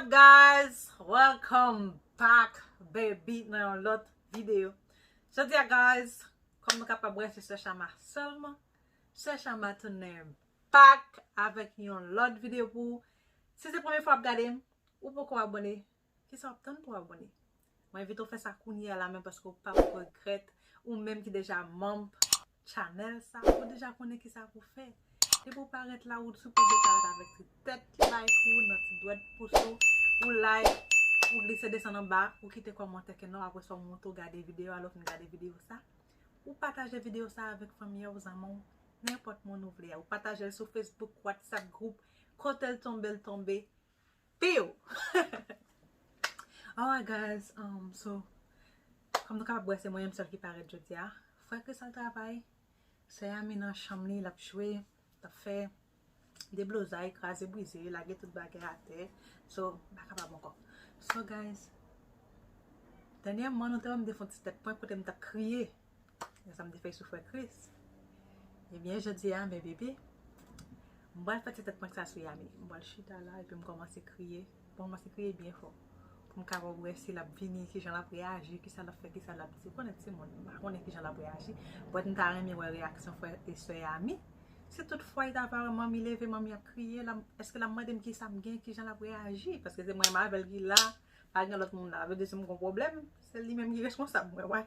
up guys? Welcome back baby dans l'autre vidéo. Je dis guys, comme nous capable rester sur Sharma seulement, sur Sharma tourner back avec une autre vidéo pour si c'est la première fois que vous regardez ou pourquoi abonner, qui sont obtenus pour abonner. Moi invite à faire ça KONNYA là même parce que vous pas regret ou même qui déjà membre channel ça ou déjà connaît qui ça pour faire. Et pour paraître là ou supposé paraître avec tête like ou notre doigt pouce ou like ou glisser descendre en bas ou quitter commentaire que non après ça monter regarder vidéo alors regarder vidéo ça ou partager vidéo ça avec famille ou amours n'importe mon ouvrier ou partager sur Facebook, WhatsApp groupe quand elle tombe POUW. Alright guys, so comme nous capable c'est moi même seul qui paraît jeudi a frère que ça travail c'est Yamie dans chambre li l'a joué t'as fait des blousailles écrasées brisées laguer toute bagarre à terre so pas capable encore. So guys, dernièrement nous avons des fonds de point pour me crier ça me fait souffrir Chris. Et bien je dis à mes bébés on va faire cette point ça sur Yamie on va le chita là et puis me commencer à crier pour commencer à crier bien fort pour me capable voir si la vini qui j'en la réagir qui ça l'a fait qui ça l'a dit connaître c'est mon on est qui j'en la réagir pour nous ta remis réaction frère et sœur Yamie. Si toutefois il a apparemment mis levé maman a crié là est-ce que la madame qui ça me gain qui j'en la réagir parce que c'est moi Marvel qui là pas grand l'autre monde là veut dire c'est mon problème c'est lui même qui est responsable moi ouais.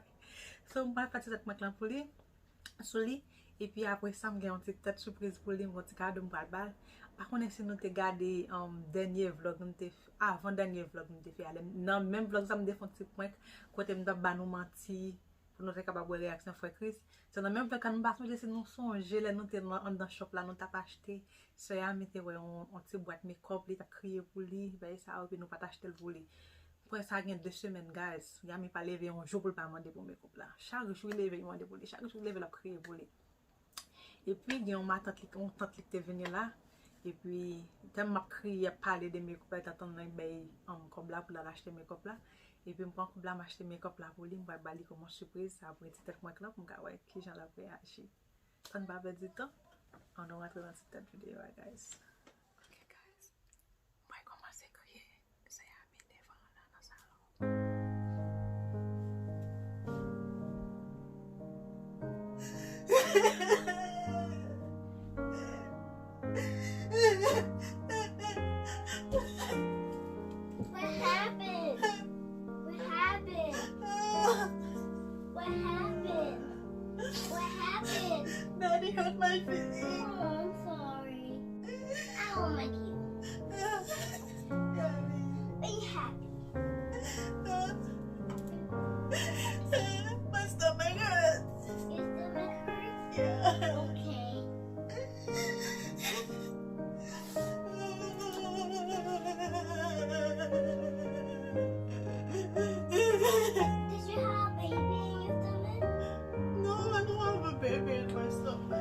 So on va faire cette moi pour lui sur lui et puis après ça me gain une petite tête surprise pour lui mon petit cadeau me bal. Par contre si nous te garder dernier vlog nous te avant dernier vlog nous te fait aller dans même vlog ça me défend petit point côté me ba nous menti pour nous être capable de réaction frère Chris. C'est dans même quand nous pas laisser nous songer là nous te dans shop là nous t'a pas acheté c'est Yamie te ouais on petit boîte make-up li t'a crié pour lui ben ça et puis nous pas acheter le pour lui. Après ça gagne 2 semaines guys Yamie pas lever un jour pour pas demander pour make-up là chaque jour il lever demander pour lui chaque jour lever la crier pour lui. Et puis il y a ma tante qui est venue là et puis quand m'a crié parler de make-up elle attend ben comme là pour l'acheter make-up là et puis me prend comme là m'acheter make-up là pour lui me va bali comme surprise ça après cette moi là pour ouais qui j'en la réagir ça ne va pas du temps on va rentrer dans cette vidéo guys. OK guys on va commencer à crier c'est Yamie devant là dans le salon. Daddy hurt my feelings. Oh, I'm sorry. I don't like you. Be happy. My stomach hurts. Your stomach hurts? Yeah. Okay. Did you have a baby in your stomach? No, I don't have a baby in my stomach.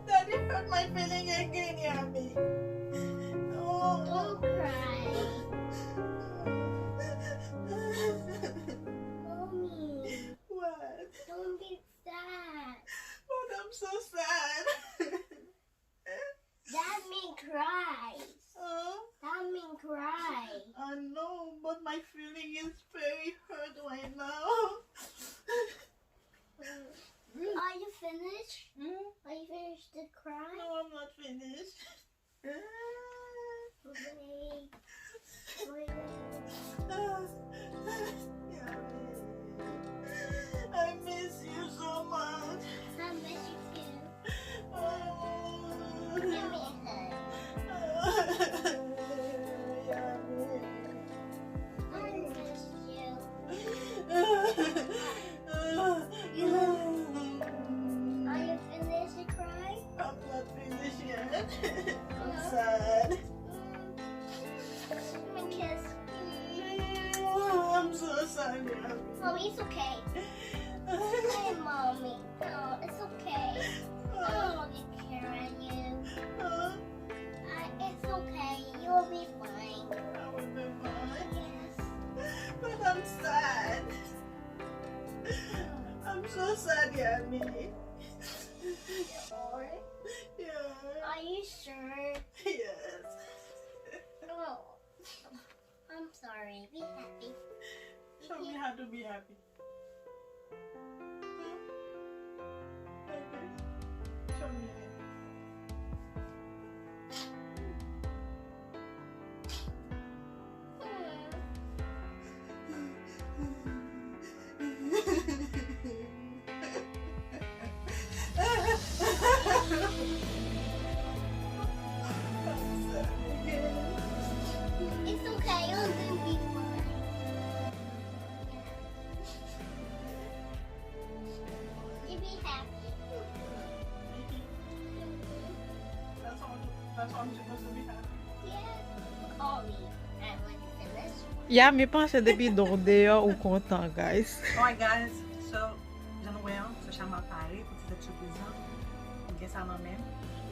Daddy hurt my feeling again, Yamie. Oh. Don't cry. Mommy, What? don't be sad. But I'm so sad. That mean cry. Oh, That mean cry. I know, but my feeling is very hurt right now. Are you finished? Hmm? Are you finished to cry? No, I'm not finished. Wait. Wait. I miss you so much. I miss you too. Oh. Give me a hug. I miss you. Are you finished to cry? I'm not finished yet. I'm sad. Give me a kiss. I'm so sad. Mommy, it's okay. Hey, Mommy. No, it's okay. I don't want to care on you. It's okay. You'll be fine. I will be fine. Yes. But I'm sad. I'm so sad, Yamie. to be happy. Show me again. It's okay, you'll do be fine. You be happy. That's all I'm supposed to be happy. Yes. Call me. And when you finish. Yeah, me pense depuis d'ordre ou content, guys. Alright guys, so Anmweyy, so Sharma Prank pour cette surprise. Ok, ça moi-même.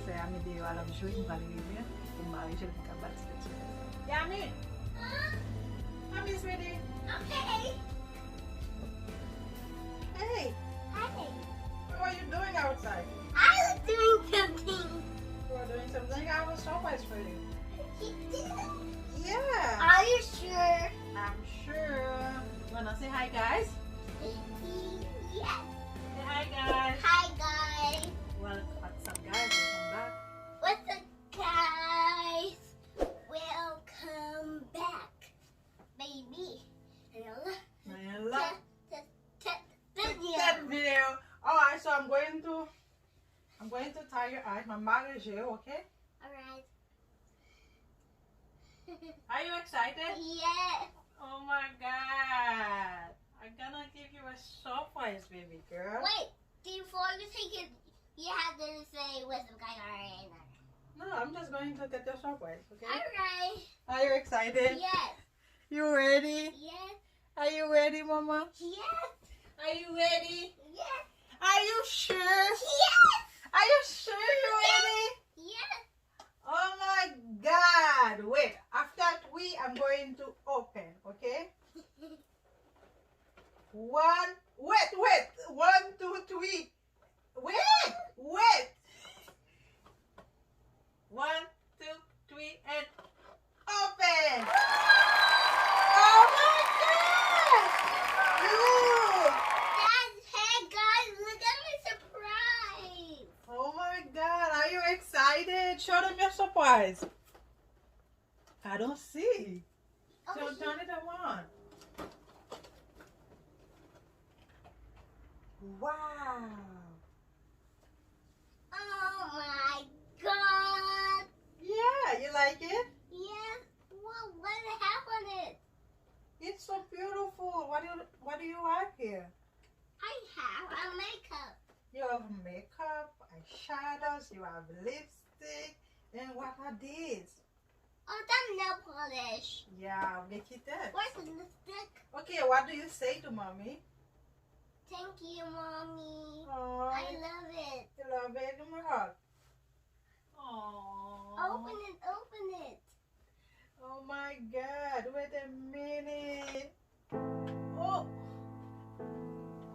C'est à mes vidéos à la journée, on va les revoir. Pour marier, je vais faire battre cette surprise. Yamie! Yammie's ready. Okay. Hey, Hi. what are you doing outside? I was doing something. You are doing something. I have a surprise for you. You did? Yeah. Are you sure? I'm sure. Wanna say hi, guys? Yes. Say hi, guys. Hi guys. Well, what's up, guys? Welcome back. What's up guys? Welcome back. Baby. Nayala. Video. That video. Alright, so I'm going to tie your eyes. My marriage here, okay? Alright. Are you excited? Yes. Oh my god. I'm gonna give you a surprise, baby girl. Wait, before you take it, you have to say what's up guys. Alright. No, I'm just going to get your surprise, okay? Alright. Are you excited? Yes. You ready? Yes. Are you ready, Mama? Yes. Are you ready? Yes. Are you sure? Yes. Are you sure you're ready? Yes. Oh my god. Wait, after 3, I'm going to open, okay? Wait. 1, 2, 3. Wait. 1, 2, 3, and open. Oh my god. Look. Hey guys, look at my surprise. Oh my god, are you excited? Show them your surprise. I don't see. So Oh, turn it on. Wow. oh my god. Yeah, you like it? Yes. Well, what do they have on it? It's so beautiful. What do you have here? I have a makeup. You have makeup, eyeshadows, you have lipstick, and what are these? Oh, that's nail polish. Yeah, make it up. Where's the lipstick? Okay, what do you say to mommy? Thank you, mommy. Oh, I love it. you love it. Give me a hug. Oh. Open it. Oh my god, wait a minute. Oh.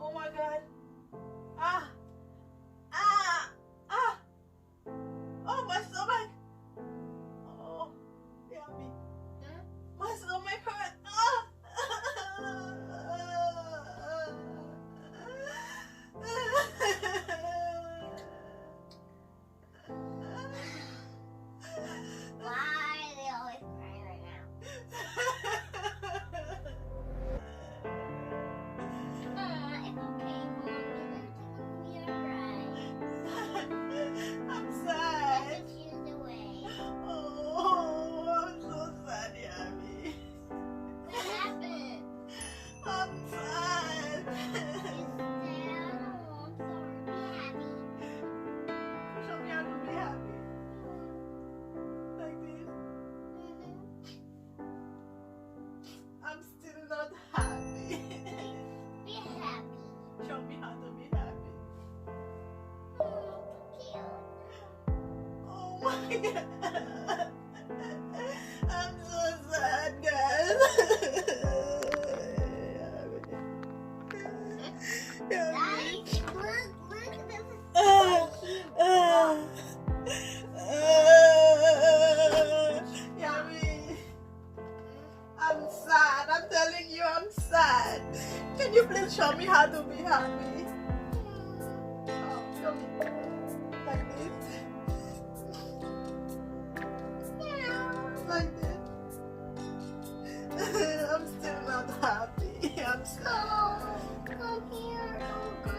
Oh my god. Ah. Oh, my stomach. Oh, Yamie. Huh? My stomach hurt. Ah. Why are they always crying right now? It's okay, mommy. You're right. I'm sad. Let's choose the way. Oh, I'm so sad, Yamie. What happened? I'm sad. Show me how to be happy. Like this. I'm still not happy. Be happy. Show me how to be happy. Cute. Oh my god. I'm so sad, guys. Guys, look, this is so cute. Yamie, I'm sad. I'm telling you, I'm sad. mommy. Like this. Yeah. Like this. I'm still not happy. I'm so. Oh, come here. Don't go.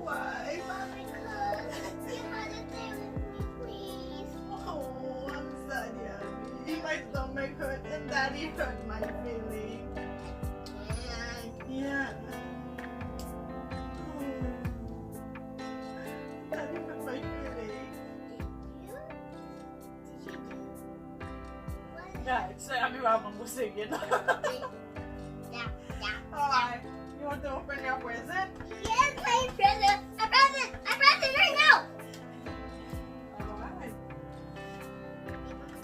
Why? Because you had to stay with me, please. Oh, I'm sad, Yami. My stomach hurt and Daddy hurt my feeling. Yeah. Daddy hurt my feeling. Did you do what? Yeah, it's like I'm going to sing it. Yeah. Alright, you want to open your present? Yes, my present. I press it right now. Alright.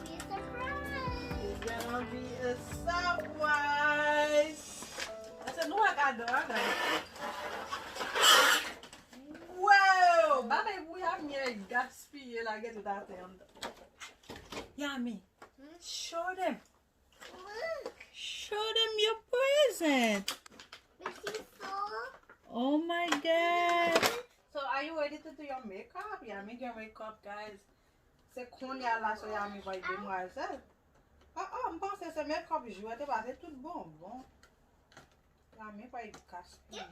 It's It's gonna be a surprise. That's a new Kado, guys. Wow! But we have me a gaspy like get to that end. Yami, show them. Look. Show them your present. This is so. Oh my God. So are you ready to do your makeup? Yami, your makeup, guys. C'est Konnya là, so Yami va y demoiselle. Je pense que c'est make-up joué, c'est tout bon. Yami va y gaspiller.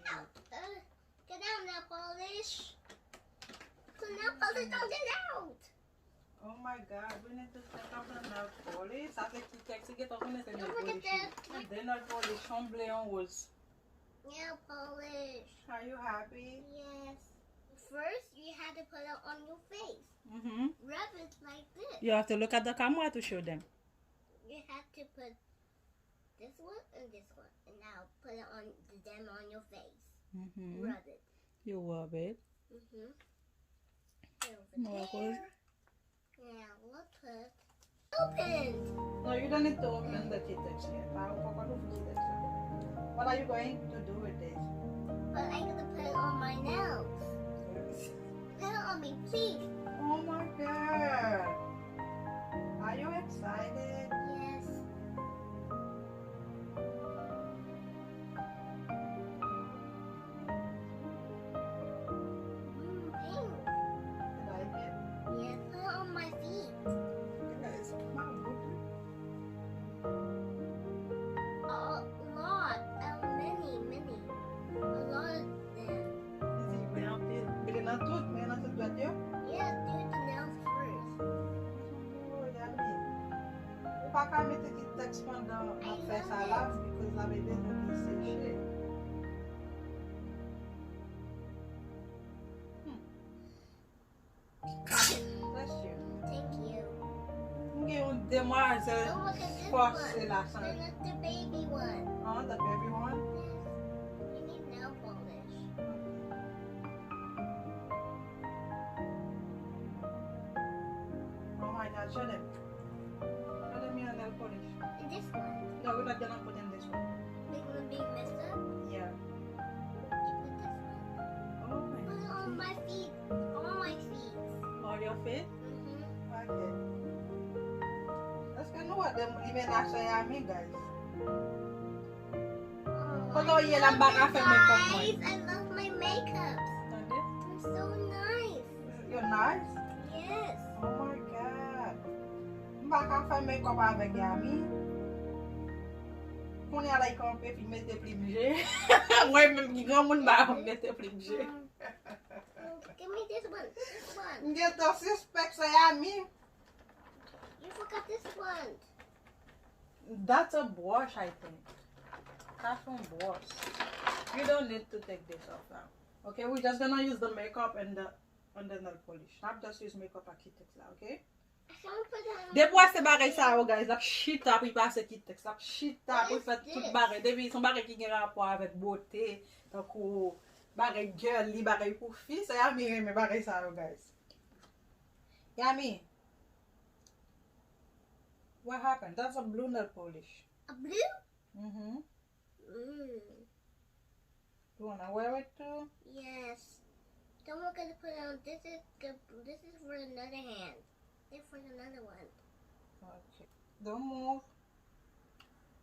Get out now, polish. Put nail polish, don't get out. Oh my God, we need to set up the nail polish. Ça c'est qui texte qui est en train de nail Look at polish. that. The nail polish chamblé en rose. Nail polish. Are you happy? Yes. First, you had to put it on your face. Rub it like this. You have to look at the camera to show them. You have to put this one and this one. And now put it on them on your face. Rub it. You rub it. Over What there. was- Now we'll put opened. No, you don't need to open the Kitex yet. What are you going to do with this? But I'm gonna put it on my nails. Put it on me, please. Oh my God. Are you excited? Yes. Pink. You like it? Yes, put it on my feet. Guys, my booty. A lot. Many. A lot of them. Mais Anpil, tout, mais dans tout doit dire. Yeah, do the nails first. Oh, Yami. Ou pas qu'à mettre Kitex pendant à faire ça là, because la bébé nous dit sécher. Bless you. Thank you. Une demoiselle Don't look at this forcée one. la Then sang. it's the baby one. Oh, the baby one? Yes. You need nail polish. Oh my God, show them. Show them your nail polish. And this one. No, we're not gonna put in this one. They're gonna be messed up. Yeah. You put this one. Oh Put it my on God. my feet. On my feet. On your feet? Mm-hmm. Okay. That's kind of what them even actually are me, guys. Hold on, yeah, I'm back after makeup, guys, I love my makeups. They're so nice. You're nice? Yes. Oh my God. I'm back after makeup avec Yami. On est à la campé puis mettez plus mgé. Moi même qui grand monde ba mettez plus mgé. Give me this one. This one. Get the suspect say Yami. You forgot this one. That's a brush, I think. That's from brush. You don't need to take this off now. Okay, we're just gonna use the makeup and the nail polish. Not just use makeup à Kitex là, okay? I can't put that on. Depuis c'est barré ça, oh guys, la chita pour passer Kitex, la chita pour faire tout barré. Depuis son barré qui a rapport avec beauté, donc barré girly, barré pour fille, c'est Yami mais barré ça, oh guys. Yami, what happened? That's a blue nail polish. A blue? Mm-hmm. Mm. You wanna wear it too? Yes. Then we're gonna put on. This is for another hand. This for another one. Okay. Don't move.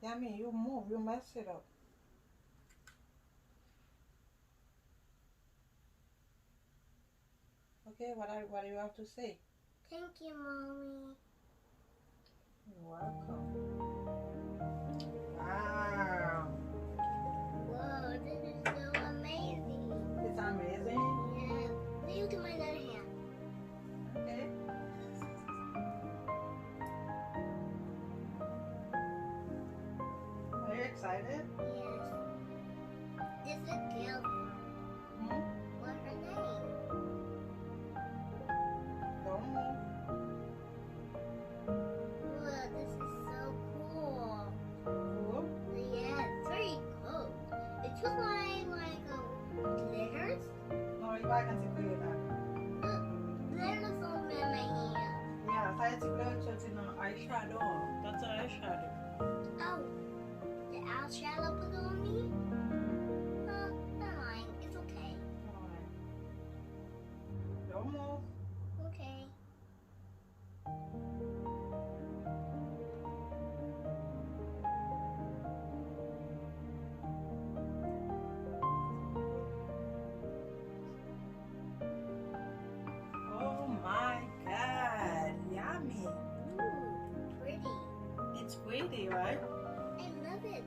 Yami, you move. You mess it up. Okay, what do you have to say? Thank you, Mommy. You're welcome. Wow. Whoa, this is so amazing. It's amazing. Yeah. Look at my other hand. Okay. Are you excited? Yes. This is a girl. Hmm? What's her name? Don't know. Whoa, this is so cool. Cool. Yeah, it's very cool. It looks like glitters. No, you can see clear that. Glitters on my hand. Yeah, saya see clear just in eyeshadow. That's an eyeshadow. Oh, the eyeshadow put on me? Never mind. It's okay. Alright. Don't move. Okay. Oh my god. Yummy. Ooh, pretty. It's pretty, right? I love it.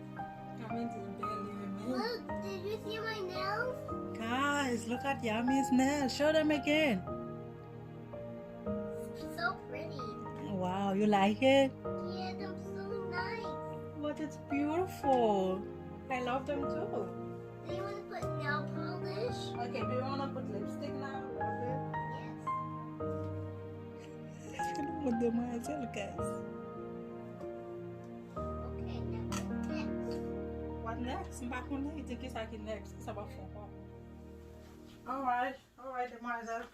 I mean, it's barely even. Look, did you see my nails? Guys, look at Yammy's nails. Show them again. So pretty. Wow, you like it? Yeah, they're so nice. But it's beautiful. I love them too. Do you want to put nail polish? Okay, do you want to put lipstick now? Yes. I don't want them myself, guys. Okay, now what's next? What next? Back on it. Think it's like next. It's about phone call. Alright, demoiselle.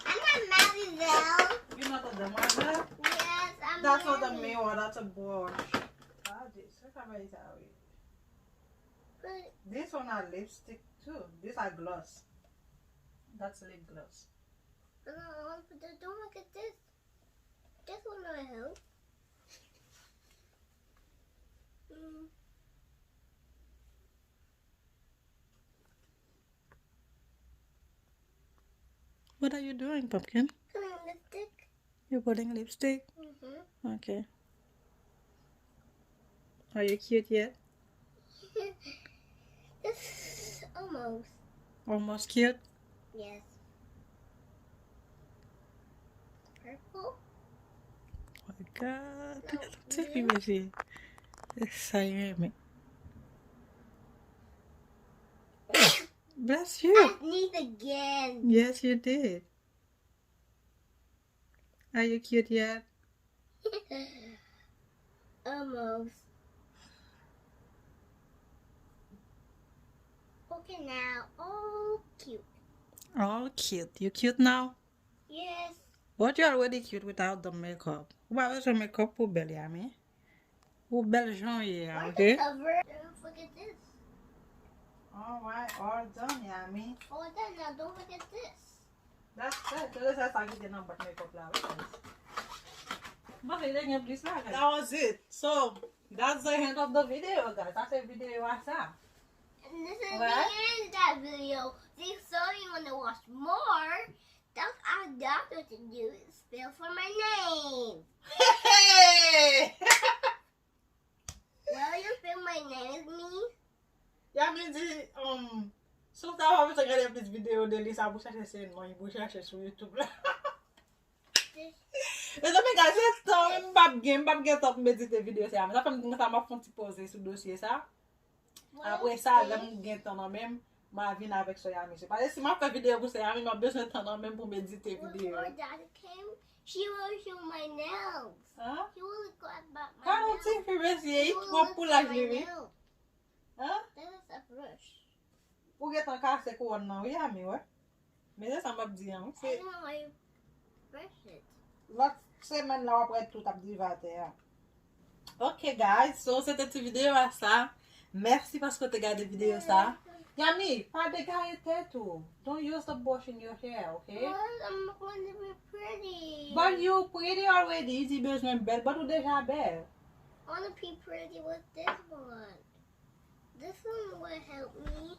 I'm not Mademoiselle. You're not a demoiselle? Yes, I'm That's not a Mademoiselle. mirror, that's a brush. Ah, this. Look how it's out. But This one are lipstick too. These are gloss. That's lip gloss. don't look at this. This will not help. What are you doing, Pumpkin? Putting lipstick. You're putting lipstick? Mm-hmm. Okay. Are you cute yet? This almost. Almost cute? Yes. Purple. Oh my god. No, Take me blue. with you. Yes, I am. Bless you. I sneezed again. Yes, you did. Are you cute yet? Almost. Okay, now all cute. Oh, cute. You cute now? Yes. But you're already cute without the makeup. Why was your makeup pour belle, Yamie? Pour belle gens hier, Where's okay? the cover? Don't forget this. Alright, all done, Yamie. Oh, then now don't forget this. That's it. So let's start getting on but makeup now. That was it. So that's the end of the video, guys. That's a video I saw. And this is What? the end of that video. So you want to watch more, that's our doctor to do is spell for my name. Hey! Well, you spell my name is me. Yamie, so ça va vous regarder plus vidéo de Lisa pour chercher ses noms, pour chercher sur YouTube là. Mais ça me gâche le temps, m'pap gen top méditer vidéo ça. Ça fait me ça m'a fait un petit poser sur dossier ça. Après ça, là me gen temps en même, m'a vinn avec so Yamie. C'est pas si m'a fait vidéo pour ça Yamie, m'a besoin de temps en même pour méditer vidéo. Before Daddy came, she will show my nails. Hein? She will go about my Quand on nails. t'y fait essayer, She il will trop look pour la at my gérer. nails. Hein? That is a brush. Pour get en casser couronne non, Yamie, ouais. Mais ça m'a dit hein, I c'est don't know how you brush it. l'autre semaine là après tout a divaté. Ok guys, so c'était cette vidéo à ça. Merci parce que tu as regardé la vidéo ça. Yamie, pas dégager tête tout. Don't use the brush in your hair, okay? Well, I'm going to be pretty. But you pretty already, easy besoin belle, but tu déjà belle. I want to be pretty with this one. This one will help me.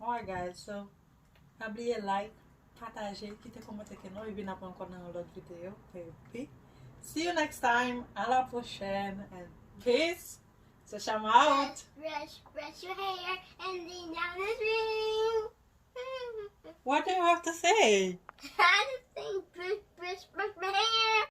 Alright guys, so oubliez like, partager, quitter, commenter que non, et puis n'apprendre encore dans l'autre vidéo. Et puis, see you next time. À la prochaine. And peace. So, Sharma out. Brush your hair and then down the string. What do you have to say? I just think brush my hair.